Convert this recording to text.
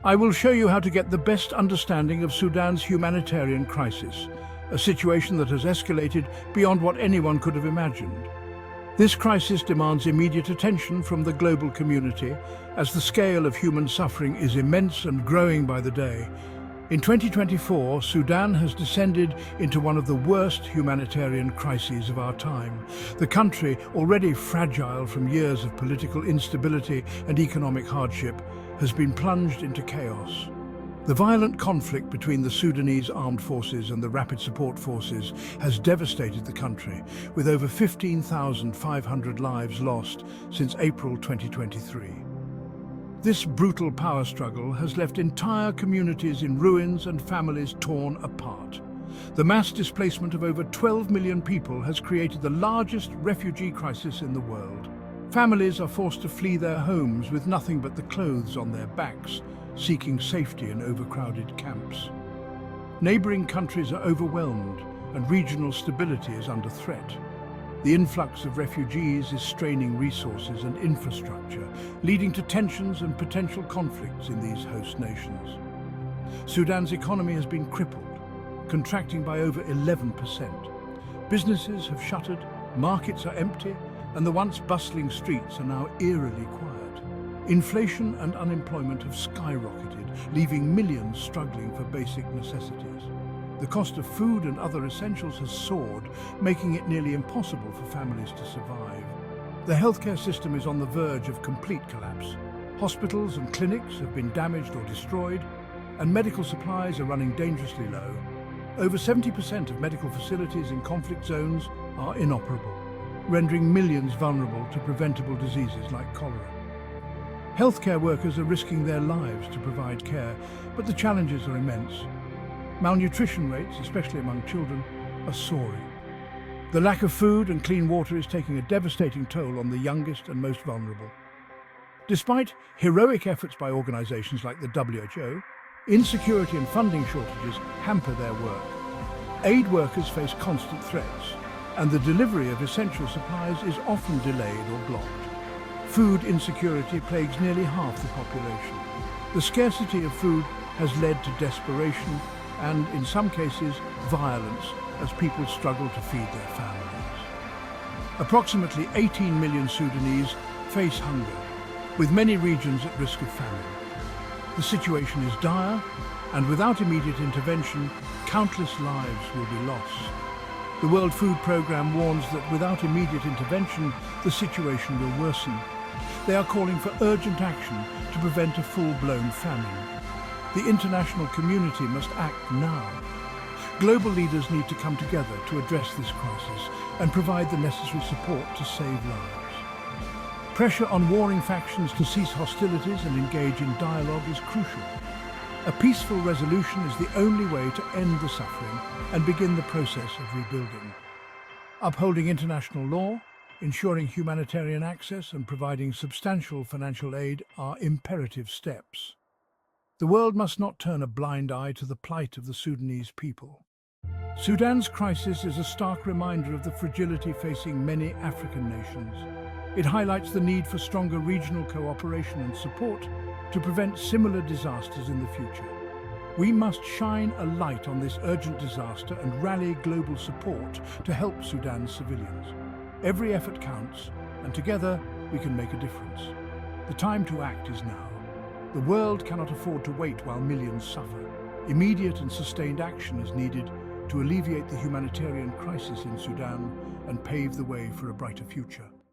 I will show you how to get the best understanding of Sudan's humanitarian crisis, a situation that has escalated beyond what anyone could have imagined. This crisis demands immediate attention from the global community, as the scale of human suffering is immense and growing by the day. In 2024, Sudan has descended into one of the worst humanitarian crises of our time. The country, already fragile from years of political instability and economic hardship, has been plunged into chaos. The violent conflict between the Sudanese armed forces and the Rapid Support Forces has devastated the country, with over 15,500 lives lost since April 2023. This brutal power struggle has left entire communities in ruins and families torn apart. The mass displacement of over 12 million people has created the largest refugee crisis in the world. Families are forced to flee their homes with nothing but the clothes on their backs, seeking safety in overcrowded camps. Neighboring countries are overwhelmed, and regional stability is under threat. The influx of refugees is straining resources and infrastructure, leading to tensions and potential conflicts in these host nations. Sudan's economy has been crippled, contracting by over 11%. Businesses have shuttered, markets are empty, and the once bustling streets are now eerily quiet. Inflation and unemployment have skyrocketed, leaving millions struggling for basic necessities. The cost of food and other essentials has soared, making it nearly impossible for families to survive. The healthcare system is on the verge of complete collapse. Hospitals and clinics have been damaged or destroyed, and medical supplies are running dangerously low. Over 70% of medical facilities in conflict zones are inoperable, rendering millions vulnerable to preventable diseases like cholera. Healthcare workers are risking their lives to provide care, but the challenges are immense. Malnutrition rates, especially among children, are soaring. The lack of food and clean water is taking a devastating toll on the youngest and most vulnerable. Despite heroic efforts by organizations like the WHO, insecurity and funding shortages hamper their work. Aid workers face constant threats, and the delivery of essential supplies is often delayed or blocked. Food insecurity plagues nearly half the population. The scarcity of food has led to desperation and, in some cases, violence as people struggle to feed their families. Approximately 18 million Sudanese face hunger, with many regions at risk of famine. The situation is dire, and without immediate intervention, countless lives will be lost. The World Food Programme warns that without immediate intervention, the situation will worsen. They are calling for urgent action to prevent a full-blown famine. The international community must act now. Global leaders need to come together to address this crisis and provide the necessary support to save lives. Pressure on warring factions to cease hostilities and engage in dialogue is crucial. A peaceful resolution is the only way to end the suffering and begin the process of rebuilding. Upholding international law, ensuring humanitarian access, and providing substantial financial aid are imperative steps. The world must not turn a blind eye to the plight of the Sudanese people. Sudan's crisis is a stark reminder of the fragility facing many African nations. It highlights the need for stronger regional cooperation and support to prevent similar disasters in the future. We must shine a light on this urgent disaster and rally global support to help Sudan's civilians. Every effort counts, and together we can make a difference. The time to act is now. The world cannot afford to wait while millions suffer. Immediate and sustained action is needed to alleviate the humanitarian crisis in Sudan and pave the way for a brighter future.